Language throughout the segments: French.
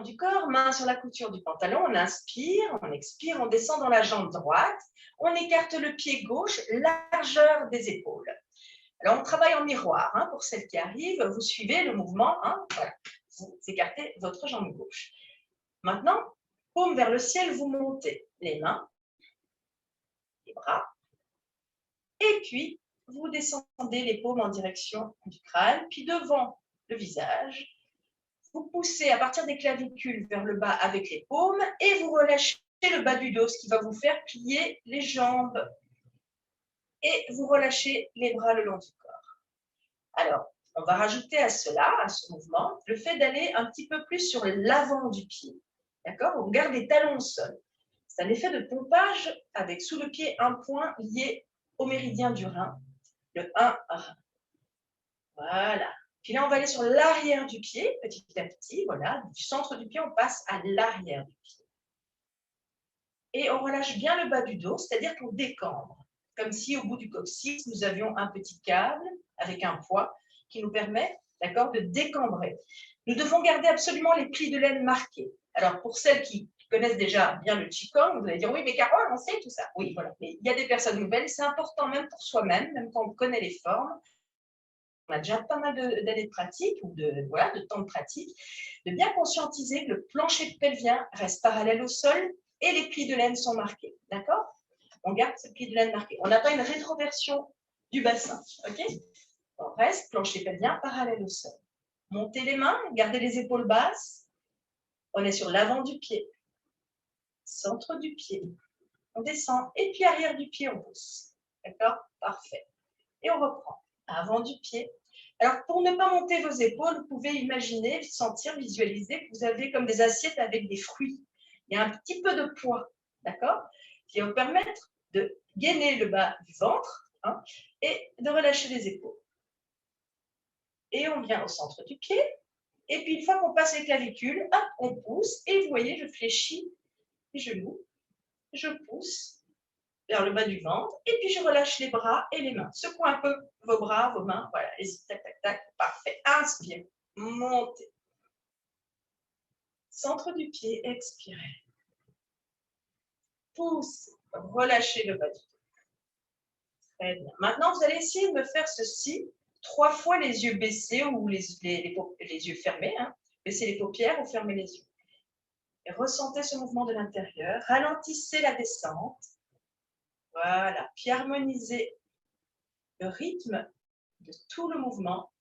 du corps, main sur la couture du pantalon, on inspire, on expire, on descend dans la jambe droite, on écarte le pied gauche, largeur des épaules. Alors, on travaille en miroir, hein, pour celles qui arrivent, vous suivez le mouvement, hein, voilà. Vous écartez votre jambe gauche. Maintenant, paume vers le ciel, vous montez les mains, les bras, et puis vous descendez les paumes en direction du crâne, puis devant le visage. Vous poussez à partir des clavicules vers le bas avec les paumes et vous relâchez le bas du dos, ce qui va vous faire plier les jambes. Et vous relâchez les bras le long du corps. Alors, on va rajouter à cela, à ce mouvement, le fait d'aller un petit peu plus sur l'avant du pied. D'accord? On garde les talons au sol. C'est un effet de pompage avec sous le pied un point lié au méridien du rein, le 1 rein. Voilà. Puis là, on va aller sur l'arrière du pied, petit à petit. Voilà, du centre du pied, on passe à l'arrière du pied. Et on relâche bien le bas du dos, c'est-à-dire qu'on décambre. Comme si au bout du coccyx, nous avions un petit câble avec un poids qui nous permet, d'accord, de décambrer. Nous devons garder absolument les plis de laine marqués. Alors, pour celles qui connaissent déjà bien le Qigong, vous allez dire, oui, mais Carole, on sait tout ça. Oui, voilà. Mais il y a des personnes nouvelles, c'est important même pour soi-même, même quand on connaît les formes, on a déjà pas mal d'années de pratique ou de temps de pratique, de bien conscientiser que le plancher pelvien reste parallèle au sol et les plis de laine sont marqués. D'accord? On garde ce pli de laine marqué. On n'a pas une rétroversion du bassin. OK? On reste plancher pelvien parallèle au sol. Montez les mains, gardez les épaules basses. On est sur l'avant du pied, centre du pied. On descend et puis arrière du pied, on pousse. D'accord? Parfait. Et on reprend. Avant du pied. Alors, pour ne pas monter vos épaules, vous pouvez imaginer, sentir, visualiser que vous avez comme des assiettes avec des fruits. Il y a un petit peu de poids, d'accord? Qui va vous permettre de gainer le bas du ventre, hein, et de relâcher les épaules. Et on vient au centre du pied. Et puis, une fois qu'on passe les clavicules, hop, on pousse. Et vous voyez, je fléchis les genoux. Je pousse vers le bas du ventre, et puis je relâche les bras et les mains. Secouez un peu vos bras, vos mains, voilà, tac, tac, tac, parfait. Inspire, montez. Centre du pied, expirez. Poussez, relâchez le bas du dos. Très bien. Maintenant, vous allez essayer de me faire ceci 3 fois les yeux baissés ou les yeux fermés. Hein. Baissez les paupières ou fermez les yeux. Et ressentez ce mouvement de l'intérieur. Ralentissez la descente. Voilà. Puis harmonisez le rythme de tout le mouvement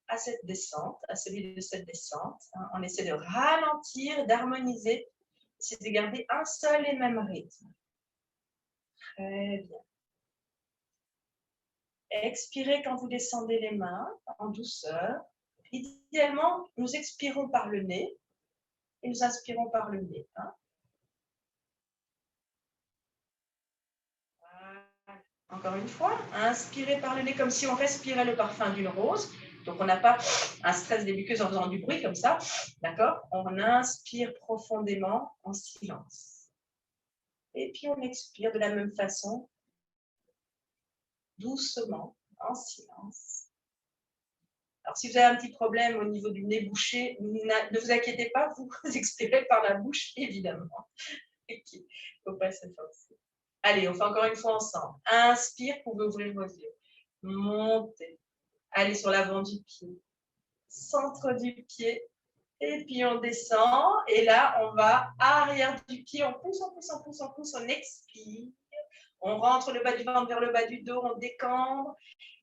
à cette descente, à celui de cette descente. On essaie de ralentir, d'harmoniser, c'est de garder un seul et même rythme. Très bien. Expirez quand vous descendez les mains en douceur. Idéalement, nous expirons par le nez et nous inspirons par le nez. Hein. Voilà. Encore une fois, inspirez par le nez comme si on respirait le parfum d'une rose. Donc, on n'a pas un stress des muqueuses en faisant du bruit comme ça. D'accord? On inspire profondément en silence. Et puis, on expire de la même façon, doucement, en silence. Alors, si vous avez un petit problème au niveau du nez bouché, ne vous inquiétez pas, vous expirez par la bouche, évidemment. Il ne faut pas se forcer. Allez, on fait encore une fois ensemble. Inspire, vous pouvez ouvrir vos yeux. Montez. Allez sur l'avant du pied. Centre du pied. Et puis on descend. Et là, on va arrière du pied. On pousse, on pousse, on pousse, on pousse. On expire. On rentre le bas du ventre vers le bas du dos. On décambre.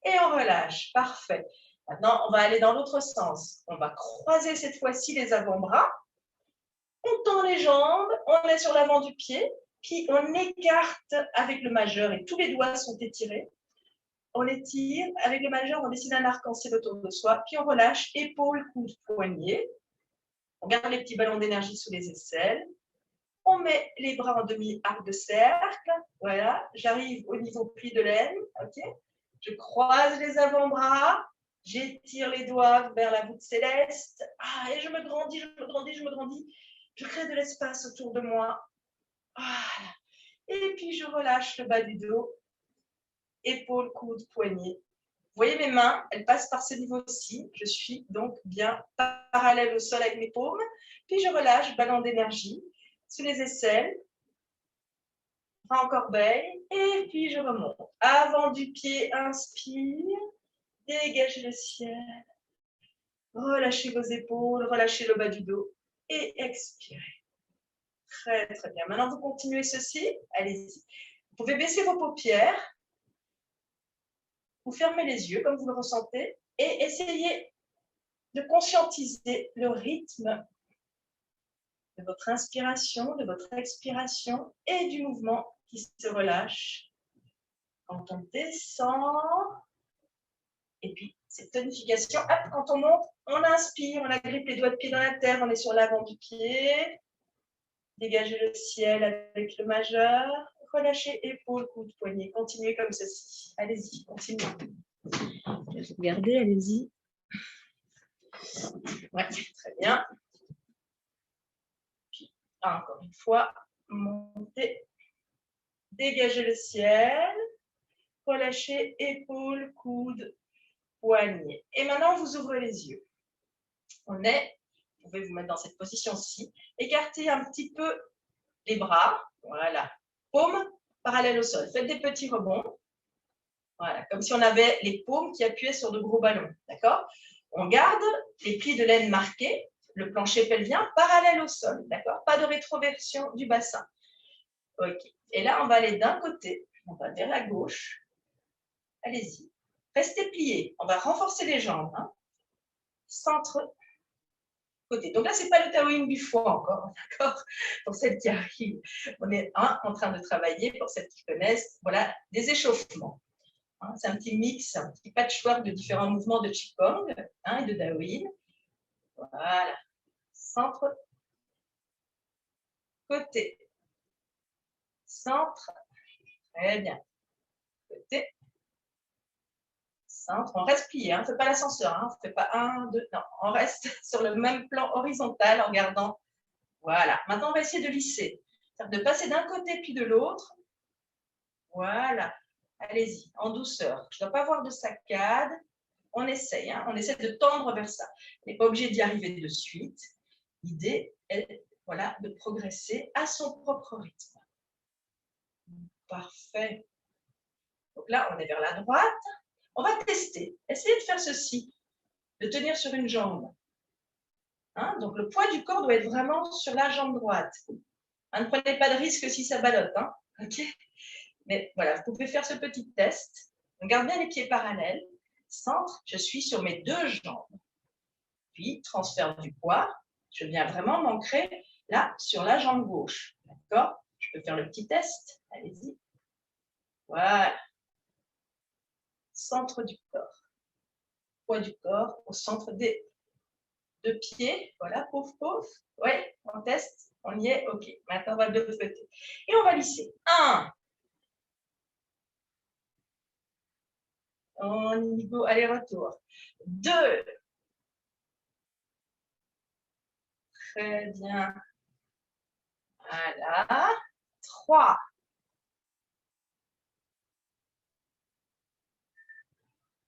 Et on relâche. Parfait. Maintenant, on va aller dans l'autre sens. On va croiser cette fois-ci les avant-bras. On tend les jambes. On est sur l'avant du pied. Puis on écarte avec le majeur et tous les doigts sont étirés. On étire, avec le majeur, on dessine un arc-en-ciel autour de soi, puis on relâche, épaules, coudes, poignets. On garde les petits ballons d'énergie sous les aisselles. On met les bras en demi-arc de cercle. Voilà, j'arrive au niveau pli de laine. Okay. Je croise les avant-bras. J'étire les doigts vers la voûte céleste. Et je me grandis, je me grandis, je me grandis. Je crée de l'espace autour de moi. Voilà. Et puis, je relâche le bas du dos, épaules, coudes, poignets. voyez mes mains, elles passent par ce niveau-ci. Je suis donc bien parallèle au sol avec mes paumes. Puis je relâche, ballon d'énergie sous les aisselles. Bras en corbeille. Et puis je remonte. Avant du pied, inspire. Dégagez le ciel. Relâchez vos épaules, relâchez le bas du dos. Et expirez. Très, très bien. Maintenant, vous continuez ceci. Allez-y. Vous pouvez baisser vos paupières. Vous fermez les yeux comme vous le ressentez. Et essayez de conscientiser le rythme de votre inspiration, de votre expiration et du mouvement qui se relâche. Quand on descend, et puis cette tonification, hop, quand on monte, on inspire, on agrippe les doigts de pied dans la terre, on est sur l'avant du pied. Dégagez le ciel avec le majeur. Relâchez épaules, coudes, poignets. Continuez comme ceci. Allez-y, continuez. Regardez, allez-y. Ouais, très bien. Puis, encore une fois, montez. Dégagez le ciel. Relâchez épaules, coudes, poignets. Et maintenant, vous ouvrez les yeux. Vous pouvez vous mettre dans cette position-ci. Écartez un petit peu les bras. Voilà. Paumes parallèles au sol. Faites des petits rebonds. Voilà. Comme si on avait les paumes qui appuyaient sur de gros ballons. D'accord? On garde les plis de laine marqués, le plancher pelvien parallèle au sol. D'accord? Pas de rétroversion du bassin. OK. Et là, on va aller d'un côté. On va vers la gauche. Allez-y. Restez pliés. On va renforcer les jambes. Hein. Centre. Côté. Donc là, ce n'est pas le taoïne du foie encore, d'accord? Pour celles qui arrivent, on est en train de travailler, pour celles qui connaissent, voilà, des échauffements. Hein, c'est un petit mix, un petit patchwork de différents mouvements de Qigong et de Daoyin. Voilà. Centre, côté, centre, très bien. Côté, centre, on reste plié, hein, on ne fait pas l'ascenseur, hein, on ne fait pas 1, 2, non, on reste sur le même plan horizontal en regardant. Voilà, maintenant on va essayer de lisser, de passer d'un côté puis de l'autre. Voilà, allez-y, en douceur. Je ne dois pas avoir de saccade. On essaye, hein, on essaie de tendre vers ça. On n'est pas obligé d'y arriver de suite. L'idée est voilà, de progresser à son propre rythme. Parfait. Donc là, on est vers la droite. On va tester. Essayez de faire ceci, de tenir sur une jambe. Hein, donc le poids du corps doit être vraiment sur la jambe droite. Hein, ne prenez pas de risque si ça ballotte. Hein, okay. Mais voilà, vous pouvez faire ce petit test. On garde bien les pieds parallèles. Centre, je suis sur mes deux jambes. Puis, transfert du poids. Je viens vraiment m'ancrer là sur la jambe gauche. D'accord? Je peux faire le petit test. Allez-y. Voilà. Centre du corps. Poids du corps au centre des deux pieds. Voilà, pouf, pouf. Oui, on teste. On y est. OK. Maintenant, on va de l'autre côté. Et on va lisser. 1. On y go, aller-retour. 2. Très bien. Voilà. 3.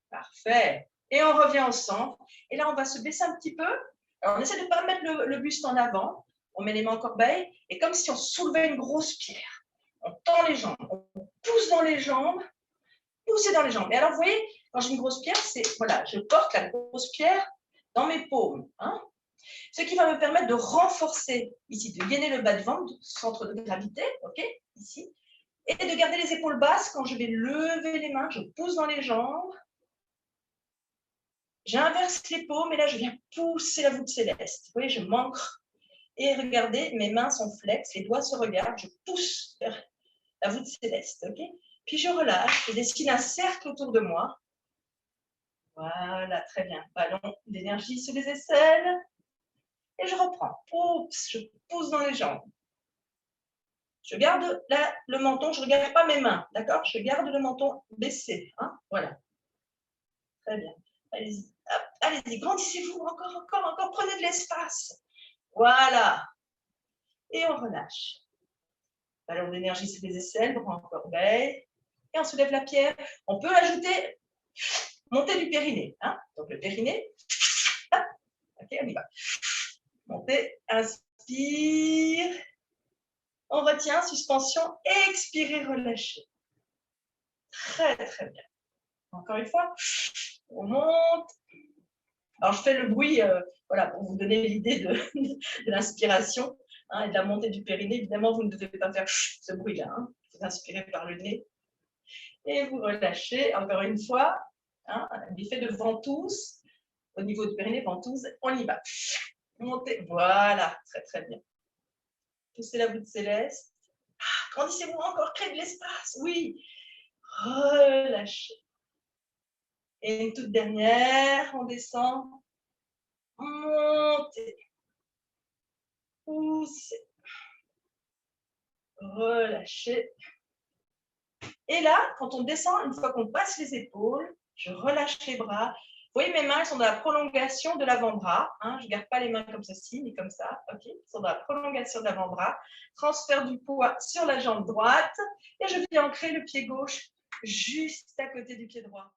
Parfait. Et on revient au centre. Et là, on va se baisser un petit peu. Alors, on essaie de ne pas mettre le buste en avant. On met les mains en corbeille. Et comme si on soulevait une grosse pierre. On tend les jambes. On pousse dans les jambes. Pousser dans les jambes. Et alors, vous voyez, quand j'ai une grosse pierre, c'est, voilà, je porte la grosse pierre dans mes paumes. Hein, ce qui va me permettre de renforcer, ici, de gainer le bas de ventre, centre de gravité, ok, ici, et de garder les épaules basses quand je vais lever les mains, je pousse dans les jambes, j'inverse les paumes, et là, je viens pousser la voûte céleste. Vous voyez, je m'ancre, et regardez, mes mains sont flexes, les doigts se regardent, je pousse vers la voûte céleste, ok. Puis je relâche, je dessine un cercle autour de moi. Voilà, très bien. Ballon d'énergie sur les aisselles. Et je reprends. Oups, je pousse dans les jambes. Je garde le menton, je ne regarde pas mes mains, d'accord? Je garde le menton baissé. Hein, voilà. Très bien. Allez-y. Allez-y, grandissez-vous. Encore. Prenez de l'espace. Voilà. Et on relâche. Ballon d'énergie sur les aisselles, bras en corbeille. Et on soulève la pierre. On peut ajouter Montée du périnée. Hein. Donc le périnée. Hop. Ok, on y va. Montée, inspire. On retient, suspension, expirez, relâchez. Très, très bien. Encore une fois, on monte. Alors, je fais le bruit voilà, pour vous donner l'idée de l'inspiration hein, et de la montée du périnée. Évidemment, vous ne devez pas faire ce bruit-là. Hein. Vous inspirez par le nez et vous relâchez. Encore une fois, hein, l'effet de ventouse au niveau du périnée, ventouse, on y va. Montez, voilà, très très bien. Poussez la voûte céleste. Grandissez-vous encore, créez de l'espace, oui. Relâchez. Et une toute dernière, on descend. Montez. Poussez. Relâchez. Et là, quand on descend, une fois qu'on passe les épaules, je relâche les bras. Vous voyez, mes mains sont dans la prolongation de l'avant-bras. Hein, je ne garde pas les mains comme ceci, ni comme ça. Okay, elles sont dans la prolongation de l'avant-bras. Transfert du poids sur la jambe droite. Et je viens ancrer le pied gauche juste à côté du pied droit.